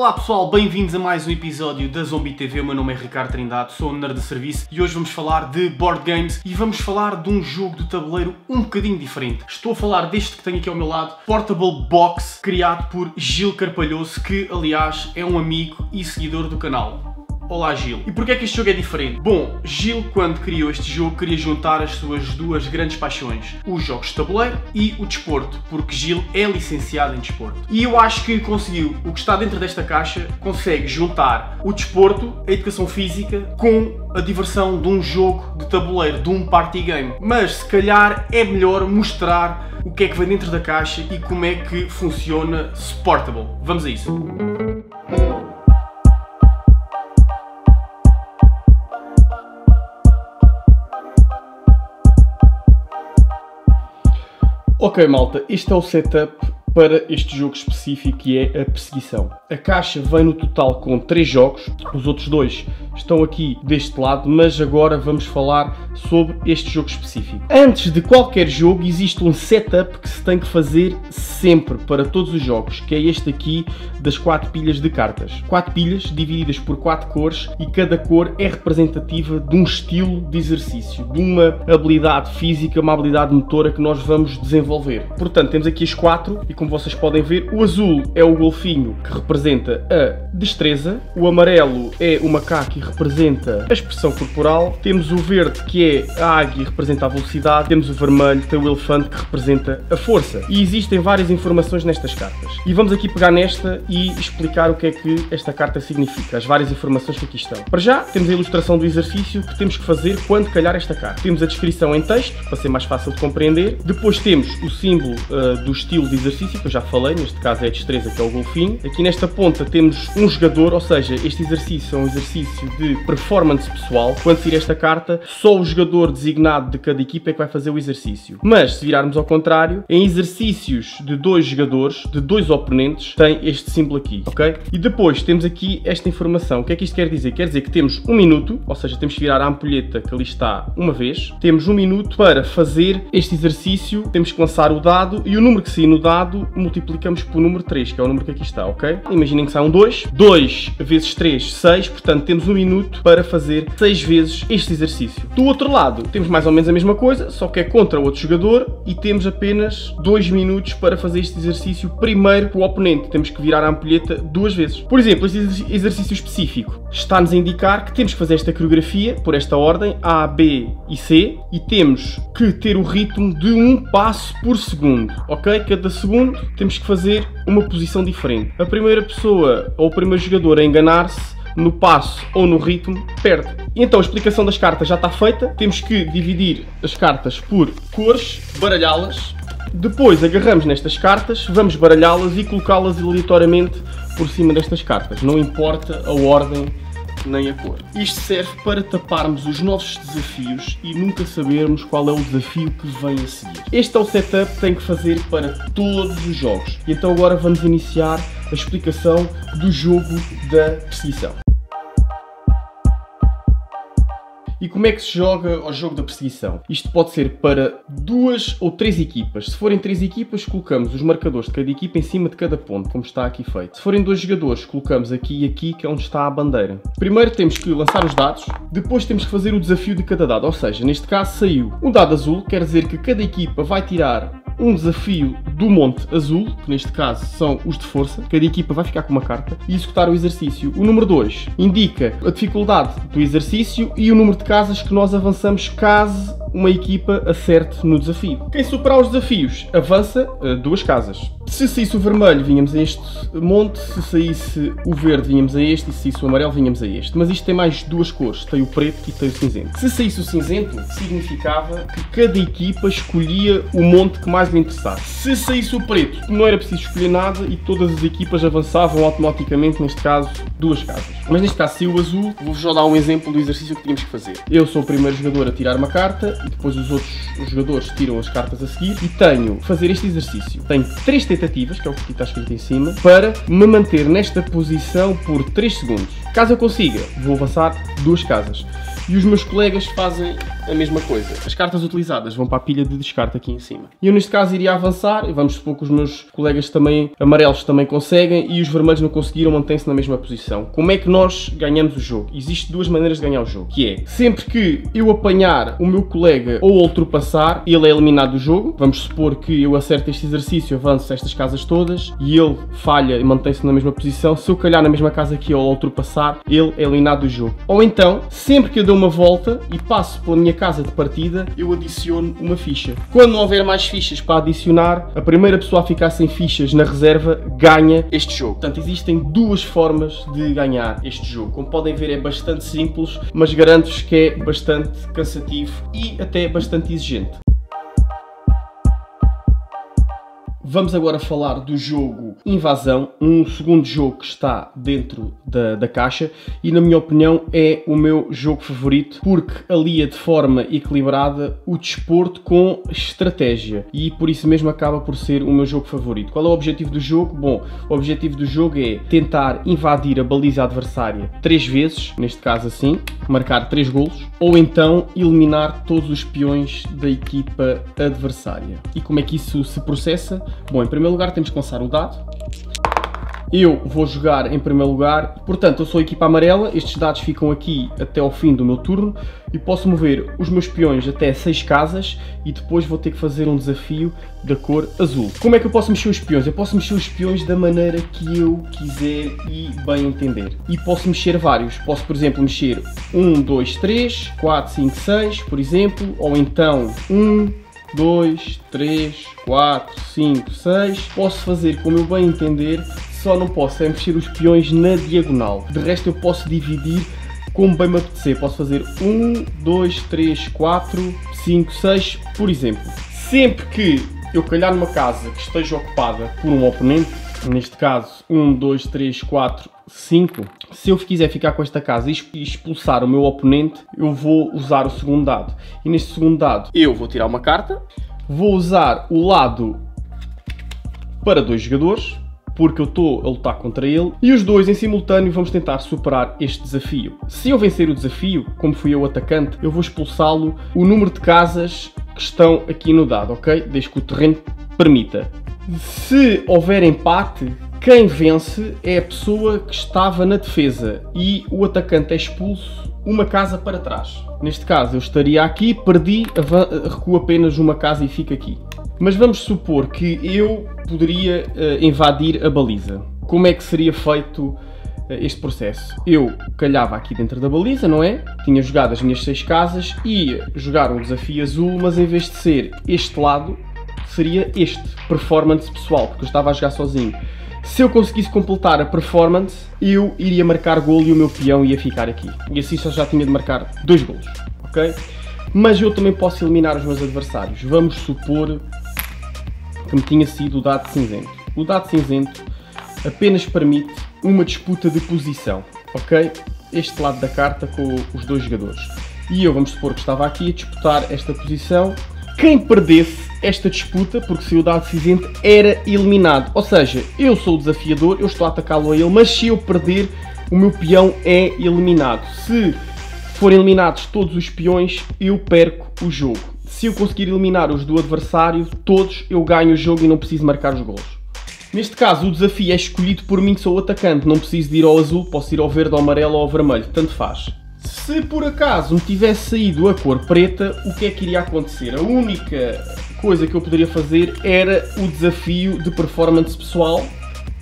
Olá pessoal, bem-vindos a mais um episódio da Zombie TV. O meu nome é Ricardo Trindade, sou o nerd de serviço e hoje vamos falar de board games e vamos falar de um jogo de tabuleiro um bocadinho diferente. Estou a falar deste que tenho aqui ao meu lado, Portable Box, criado por Gil Carpalhoso, que aliás é um amigo e seguidor do canal. Olá Gil. E porquê é que este jogo é diferente? Bom, Gil, quando criou este jogo, queria juntar as suas duas grandes paixões, os jogos de tabuleiro e o desporto, porque Gil é licenciado em desporto. E eu acho que conseguiu, o que está dentro desta caixa, consegue juntar o desporto, a educação física, com a diversão de um jogo de tabuleiro, de um party game. Mas se calhar é melhor mostrar o que é que vem dentro da caixa e como é que funciona Sportable. Vamos a isso. Ok malta, este é o setup para este jogo específico que é a perseguição. A caixa vem no total com 3 jogos, os outros 2 estão aqui deste lado, mas agora vamos falar sobre este jogo específico. Antes de qualquer jogo existe um setup que se tem que fazer sempre para todos os jogos, que é este aqui das 4 pilhas de cartas. 4 pilhas divididas por 4 cores e cada cor é representativa de um estilo de exercício, de uma habilidade física, uma habilidade motora que nós vamos desenvolver. Portanto, temos aqui as 4 e como vocês podem ver, o azul é o golfinho que representa a destreza, o amarelo é o macaco e representa a expressão corporal, temos o verde que é a águia e representa a velocidade, temos o vermelho, tem o elefante que representa a força. E existem várias informações nestas cartas. E vamos aqui pegar nesta e explicar o que é que esta carta significa, as várias informações que aqui estão. Para já, temos a ilustração do exercício que temos que fazer quando calhar esta carta. Temos a descrição em texto, para ser mais fácil de compreender. Depois temos o símbolo do estilo de exercício, que eu já falei, neste caso é a destreza, que é o golfinho. Aqui nesta ponta temos um jogador, ou seja, este exercício é um exercício de performance pessoal. Quando sair esta carta, só o jogador designado de cada equipa é que vai fazer o exercício. Mas, se virarmos ao contrário, em exercícios de 2 jogadores, de 2 oponentes, tem este símbolo aqui, ok? E depois temos aqui esta informação. O que é que isto quer dizer? Quer dizer que temos 1 minuto, ou seja, temos que virar a ampulheta que ali está uma vez. Temos 1 minuto para fazer este exercício, temos que lançar o dado e o número que sair no dado multiplicamos por número 3, que é o número que aqui está, ok? Imaginem que sai um 2. 2 vezes 3, 6, portanto temos 1 minuto para fazer 6 vezes este exercício. Do outro lado, temos mais ou menos a mesma coisa, só que é contra outro jogador e temos apenas 2 minutos para fazer este exercício primeiro que o oponente. Temos que virar a ampulheta 2 vezes. Por exemplo, este exercício específico está-nos a indicar que temos que fazer esta coreografia por esta ordem, A, B e C, e temos que ter o ritmo de 1 passo por segundo, ok? Cada segundo temos que fazer uma posição diferente. A primeira pessoa ou o primeiro jogador a enganar-se no passo ou no ritmo perde. E então a explicação das cartas já está feita. Temos que dividir as cartas por cores, baralhá-las. Depois agarramos nestas cartas, vamos baralhá-las e colocá-las aleatoriamente por cima destas cartas. Não importa a ordem nem a cor. Isto serve para taparmos os nossos desafios e nunca sabermos qual é o desafio que vem a seguir. Este é o setup que tem que fazer para todos os jogos. E então agora vamos iniciar a explicação do jogo da perseguição. E como é que se joga ao jogo da perseguição? Isto pode ser para 2 ou 3 equipas. Se forem 3 equipas, colocamos os marcadores de cada equipa em cima de cada ponto, como está aqui feito. Se forem 2 jogadores, colocamos aqui e aqui, que é onde está a bandeira. Primeiro temos que lançar os dados, depois temos que fazer o desafio de cada dado. Ou seja, neste caso saiu um dado azul, quer dizer que cada equipa vai tirar um desafio do monte azul, que neste caso são os de força. Cada equipa vai ficar com uma carta e executar o exercício. O número 2 indica a dificuldade do exercício e o número de casas que nós avançamos caso uma equipa acerte no desafio. Quem superar os desafios avança 2 casas. Se saísse o vermelho, vinhamos a este monte. Se saísse o verde, vinhamos a este. E se saísse o amarelo, vinhamos a este. Mas isto tem mais 2 cores. Tem o preto e tem o cinzento. Se saísse o cinzento, significava que cada equipa escolhia o monte que mais lhe interessasse. Se saísse o preto, não era preciso escolher nada e todas as equipas avançavam automaticamente, neste caso, 2 casas. Mas neste caso, saiu o azul. Vou-vos já dar um exemplo do exercício que tínhamos que fazer. Eu sou o primeiro jogador a tirar uma carta e depois os outros jogadores tiram as cartas a seguir e tenho que fazer este exercício. Tenho 3 tentativas, que é o que aqui está escrito em cima, para me manter nesta posição por 3 segundos. Caso eu consiga, vou avançar 2 casas. e os meus colegas fazem a mesma coisa. As cartas utilizadas vão para a pilha de descarte aqui em cima. E eu neste caso iria avançar, e vamos supor que os meus colegas também, amarelos, também conseguem, e os vermelhos não conseguiram, mantêm-se na mesma posição. Como é que nós ganhamos o jogo? Existem duas maneiras de ganhar o jogo, que é, sempre que eu apanhar o meu colega ou ultrapassar, ele é eliminado do jogo. Vamos supor que eu acerto este exercício, avanço estas casas todas, e ele falha e mantém-se na mesma posição. Se eu calhar na mesma casa que ele ou ultrapassar, ele é eliminado do jogo. Ou então, sempre que eu dou uma volta e passo pela minha casa de partida, eu adiciono uma ficha. Quando não houver mais fichas para adicionar, a primeira pessoa a ficar sem fichas na reserva ganha este jogo. Portanto, existem duas formas de ganhar este jogo. Como podem ver, é bastante simples, mas garanto-vos que é bastante cansativo e até bastante exigente. Vamos agora falar do jogo Invasão, um segundo jogo que está dentro da caixa e, na minha opinião, é o meu jogo favorito porque alia de forma equilibrada o desporto com estratégia e por isso mesmo acaba por ser o meu jogo favorito. Qual é o objetivo do jogo? Bom, o objetivo do jogo é tentar invadir a baliza adversária 3 vezes, neste caso assim, marcar 3 golos, ou então eliminar todos os peões da equipa adversária. E como é que isso se processa? Bom, em primeiro lugar temos que lançar o dado. Eu vou jogar em primeiro lugar, portanto eu sou a equipa amarela, estes dados ficam aqui até ao fim do meu turno e posso mover os meus peões até 6 casas e depois vou ter que fazer um desafio da cor azul. Como é que eu posso mexer os peões? Eu posso mexer os peões da maneira que eu quiser e bem entender. E posso mexer vários. Posso, por exemplo, mexer 1, 2, 3, 4, 5, 6, por exemplo, ou então 1, 2, 3, 4, 5, 6. Posso fazer como eu bem entender, só não posso é mexer os peões na diagonal. De resto eu posso dividir como bem me apetecer. Posso fazer 1, 2, 3, 4, 5, 6, por exemplo. Sempre que eu calhar numa casa que esteja ocupada por um oponente, neste caso 1, 2, 3, 4, 5, se eu quiser ficar com esta casa e expulsar o meu oponente, eu vou usar o segundo dado. E neste segundo dado eu vou tirar uma carta, vou usar o lado para 2 jogadores, porque eu estou a lutar contra ele, e os dois em simultâneo vamos tentar superar este desafio. Se eu vencer o desafio, como fui eu o atacante, eu vou expulsá-lo o número de casas que estão aqui no dado, ok? Desde que o terreno permita. Se houver empate, quem vence é a pessoa que estava na defesa e o atacante é expulso uma casa para trás. Neste caso eu estaria aqui, perdi, recuo apenas uma casa e fico aqui. Mas vamos supor que eu poderia invadir a baliza. Como é que seria feito este processo? Eu calhava aqui dentro da baliza, não é? Tinha jogado as minhas 6 casas, ia jogar um desafio azul, mas em vez de ser este lado, seria este, performance pessoal, porque eu estava a jogar sozinho. Se eu conseguisse completar a performance, eu iria marcar golo e o meu peão ia ficar aqui. E assim só já tinha de marcar 2 golos, ok? Mas eu também posso eliminar os meus adversários. Vamos supor que me tinha sido o dado cinzento. O dado cinzento apenas permite uma disputa de posição, ok? Este lado da carta com os 2 jogadores. E eu, vamos supor que estava aqui a disputar esta posição. Quem perdesse esta disputa, porque se o dado cinzento, era eliminado. Ou seja, eu sou o desafiador, eu estou a atacá-lo a ele, mas se eu perder, o meu peão é eliminado. Se forem eliminados todos os peões, eu perco o jogo. Se eu conseguir eliminar os do adversário, todos, eu ganho o jogo e não preciso marcar os golos. Neste caso, o desafio é escolhido por mim, que sou o atacante. Não preciso de ir ao azul, posso ir ao verde, ao amarelo ou ao vermelho, tanto faz. Se por acaso me tivesse saído a cor preta, o que é que iria acontecer? A única coisa que eu poderia fazer era o desafio de performance pessoal.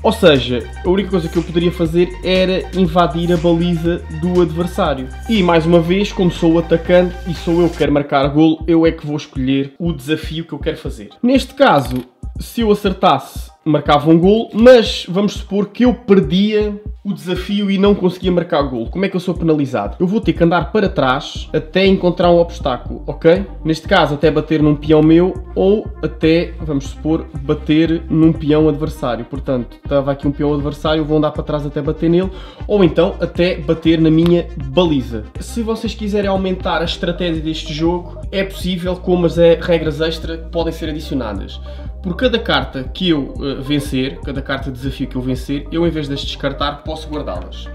Ou seja, a única coisa que eu poderia fazer era invadir a baliza do adversário. E mais uma vez, como sou o atacante e sou eu que quero marcar golo, eu é que vou escolher o desafio que eu quero fazer. Neste caso, se eu acertasse, marcava um golo, mas vamos supor que eu perdia o desafio e não conseguia marcar golo. Como é que eu sou penalizado? Eu vou ter que andar para trás até encontrar um obstáculo, ok? Neste caso, até bater num peão meu ou até, vamos supor, bater num peão adversário. Portanto, estava aqui um peão adversário, vou andar para trás até bater nele ou então até bater na minha baliza. Se vocês quiserem aumentar a estratégia deste jogo, é possível, com as regras extra que podem ser adicionadas. Por cada carta que eu vencer, cada carta de desafio que eu vencer, eu em vez de as descartar, posso guardá-las.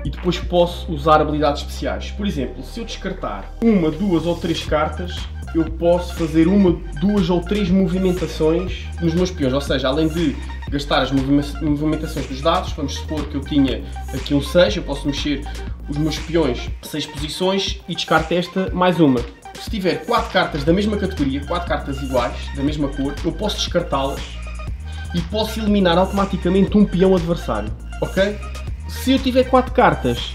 E depois posso usar habilidades especiais. Por exemplo, se eu descartar uma, duas ou três cartas, eu posso fazer uma, duas ou três movimentações nos meus peões. Ou seja, além de gastar as movimentações dos dados, vamos supor que eu tinha aqui um 6, eu posso mexer os meus peões 6 posições e descarto esta mais uma. Se tiver 4 cartas da mesma categoria, 4 cartas iguais, da mesma cor, eu posso descartá-las e posso eliminar automaticamente um peão adversário, ok? Se eu tiver 4 cartas,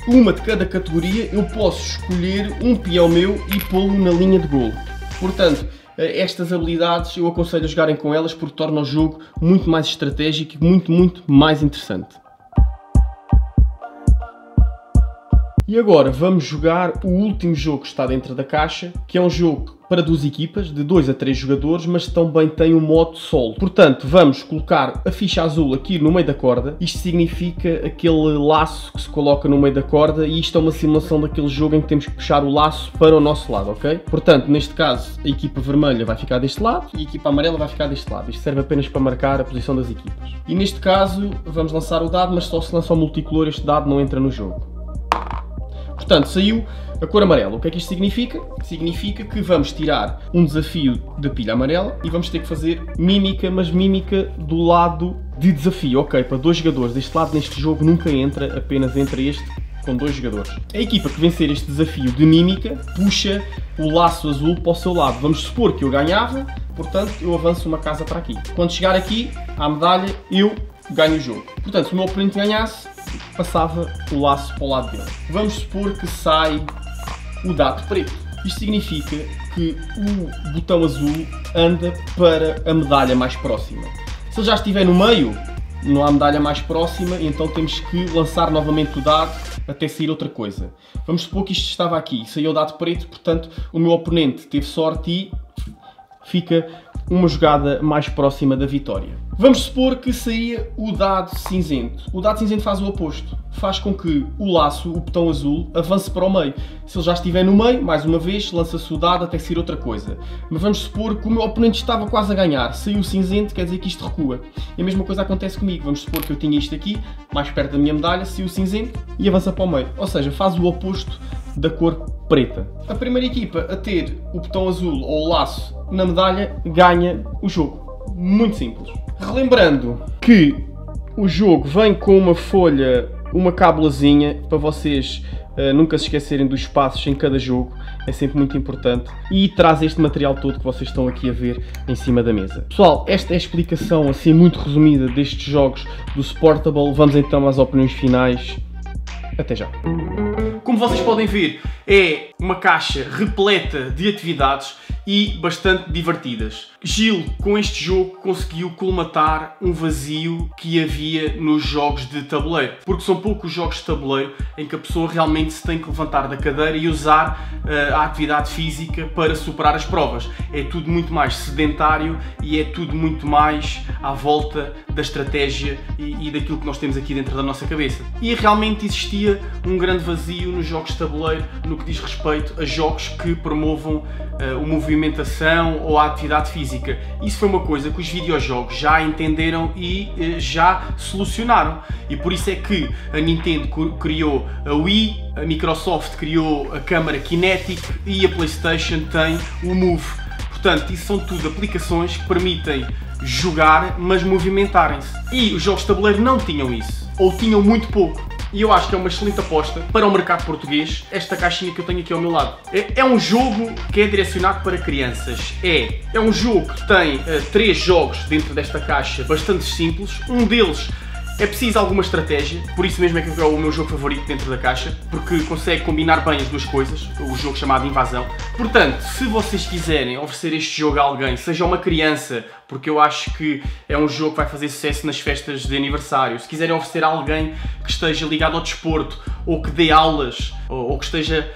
uma de cada categoria, eu posso escolher um peão meu e pô-lo na linha de golo. Portanto, estas habilidades eu aconselho a jogarem com elas porque torna o jogo muito mais estratégico e muito mais interessante. E agora vamos jogar o último jogo que está dentro da caixa, que é um jogo para 2 equipas, de 2 a 3 jogadores, mas também tem um modo solo. Portanto, vamos colocar a ficha azul aqui no meio da corda. Isto significa aquele laço que se coloca no meio da corda e isto é uma simulação daquele jogo em que temos que puxar o laço para o nosso lado, ok? Portanto, neste caso, a equipa vermelha vai ficar deste lado e a equipa amarela vai ficar deste lado. Isto serve apenas para marcar a posição das equipas. E neste caso, vamos lançar o dado, mas só se lança o multicolor, este dado não entra no jogo. Portanto, saiu a cor amarela. O que é que isto significa? Significa que vamos tirar um desafio da pilha amarela e vamos ter que fazer mímica, mas mímica do lado de desafio. Ok, para 2 jogadores. Este lado neste jogo nunca entra, apenas entra este com 2 jogadores. A equipa que vencer este desafio de mímica puxa o laço azul para o seu lado. Vamos supor que eu ganhava, portanto eu avanço uma casa para aqui. Quando chegar aqui à medalha, eu ganho o jogo. Portanto, se o meu oponente ganhasse, passava o laço para o lado dele. Vamos supor que sai o dado preto. Isto significa que o botão azul anda para a medalha mais próxima. Se ele já estiver no meio, não há medalha mais próxima, então temos que lançar novamente o dado até sair outra coisa. Vamos supor que isto estava aqui, saiu o dado preto, portanto o meu oponente teve sorte e fica uma jogada mais próxima da vitória. Vamos supor que saía o dado cinzento. O dado cinzento faz o oposto. Faz com que o laço, o botão azul, avance para o meio. Se ele já estiver no meio, mais uma vez, lança-se o dado até sair outra coisa. Mas vamos supor que o meu oponente estava quase a ganhar. Saiu o cinzento, quer dizer que isto recua. E a mesma coisa acontece comigo. Vamos supor que eu tinha isto aqui, mais perto da minha medalha, saiu o cinzento e avança para o meio. Ou seja, faz o oposto da cor preta. A primeira equipa a ter o botão azul ou o laço na medalha ganha o jogo. Muito simples. Relembrando que o jogo vem com uma folha, uma cábulazinha, para vocês nunca se esquecerem dos passos em cada jogo, é sempre muito importante, e traz este material todo que vocês estão aqui a ver em cima da mesa. Pessoal, esta é a explicação assim muito resumida destes jogos do Sportable. Vamos então às opiniões finais. Até já. Como vocês podem ver, é uma caixa repleta de atividades e bastante divertidas. Gil, com este jogo, conseguiu colmatar um vazio que havia nos jogos de tabuleiro. Porque são poucos jogos de tabuleiro em que a pessoa realmente se tem que levantar da cadeira e usar a atividade física para superar as provas. É tudo muito mais sedentário e é tudo muito mais à volta da estratégia e daquilo que nós temos aqui dentro da nossa cabeça. E realmente existia um grande vazio nos jogos de tabuleiro no que diz respeito a jogos que promovam a movimentação ou a atividade física. Isso foi uma coisa que os videojogos já entenderam e já solucionaram. E por isso é que a Nintendo criou a Wii, a Microsoft criou a câmara Kinetic e a PlayStation tem o Move. Portanto, isso são tudo aplicações que permitem jogar, mas movimentarem-se. E os jogos de tabuleiro não tinham isso, ou tinham muito pouco. E eu acho que é uma excelente aposta para o mercado português, esta caixinha que eu tenho aqui ao meu lado. É um jogo que é direcionado para crianças. É um jogo que tem 3 jogos dentro desta caixa bastante simples. Um deles é preciso alguma estratégia, por isso mesmo é que é o meu jogo favorito dentro da caixa, porque consegue combinar bem as duas coisas, o jogo chamado Invasão. Portanto, se vocês quiserem oferecer este jogo a alguém, seja uma criança, porque eu acho que é um jogo que vai fazer sucesso nas festas de aniversário, se quiserem oferecer a alguém que esteja ligado ao desporto, ou que dê aulas, ou que esteja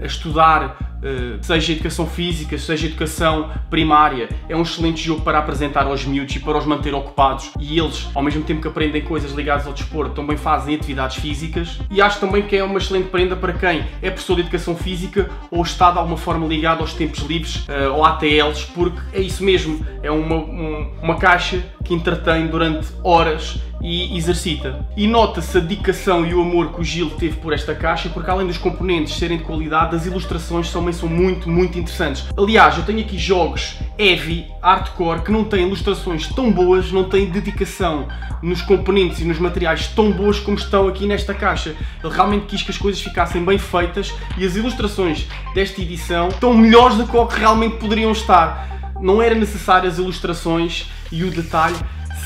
a estudar, seja educação física, seja educação primária. É um excelente jogo para apresentar aos miúdos e para os manter ocupados, e eles, ao mesmo tempo que aprendem coisas ligadas ao desporto, também fazem atividades físicas. E acho também que é uma excelente prenda para quem é professor de educação física ou está de alguma forma ligado aos tempos livres ou ATLs, porque é isso mesmo, é uma caixa que entretém durante horas e exercita. E nota-se a dedicação e o amor que o Gil teve por esta caixa, porque além dos componentes serem de qualidade, as ilustrações também são muito interessantes. Aliás, eu tenho aqui jogos heavy, hardcore, que não têm ilustrações tão boas, não têm dedicação nos componentes e nos materiais tão boas como estão aqui nesta caixa. Ele realmente quis que as coisas ficassem bem feitas e as ilustrações desta edição estão melhores do que o que realmente poderiam estar. Não era necessário as ilustrações e o detalhe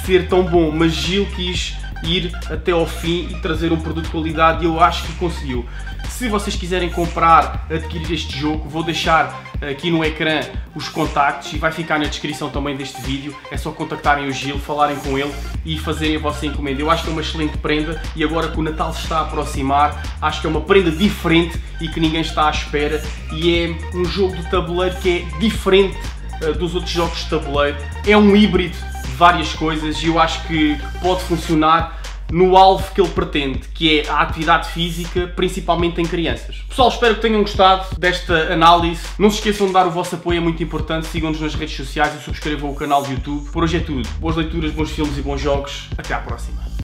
ser tão bom, mas Gil quis ir até ao fim e trazer um produto de qualidade, e eu acho que conseguiu. Se vocês quiserem comprar, adquirir este jogo, vou deixar aqui no ecrã os contactos e vai ficar na descrição também deste vídeo. É só contactarem o Gil, falarem com ele e fazerem a vossa encomenda. Eu acho que é uma excelente prenda, e agora que o Natal se está a aproximar, acho que é uma prenda diferente e que ninguém está à espera, e é um jogo de tabuleiro que é diferente dos outros jogos de tabuleiro. É um híbrido de várias coisas e eu acho que pode funcionar no alvo que ele pretende, que é a atividade física, principalmente em crianças. Pessoal, espero que tenham gostado desta análise. Não se esqueçam de dar o vosso apoio, é muito importante. Sigam-nos nas redes sociais e subscrevam o canal do YouTube. Por hoje é tudo. Boas leituras, bons filmes e bons jogos. Até à próxima.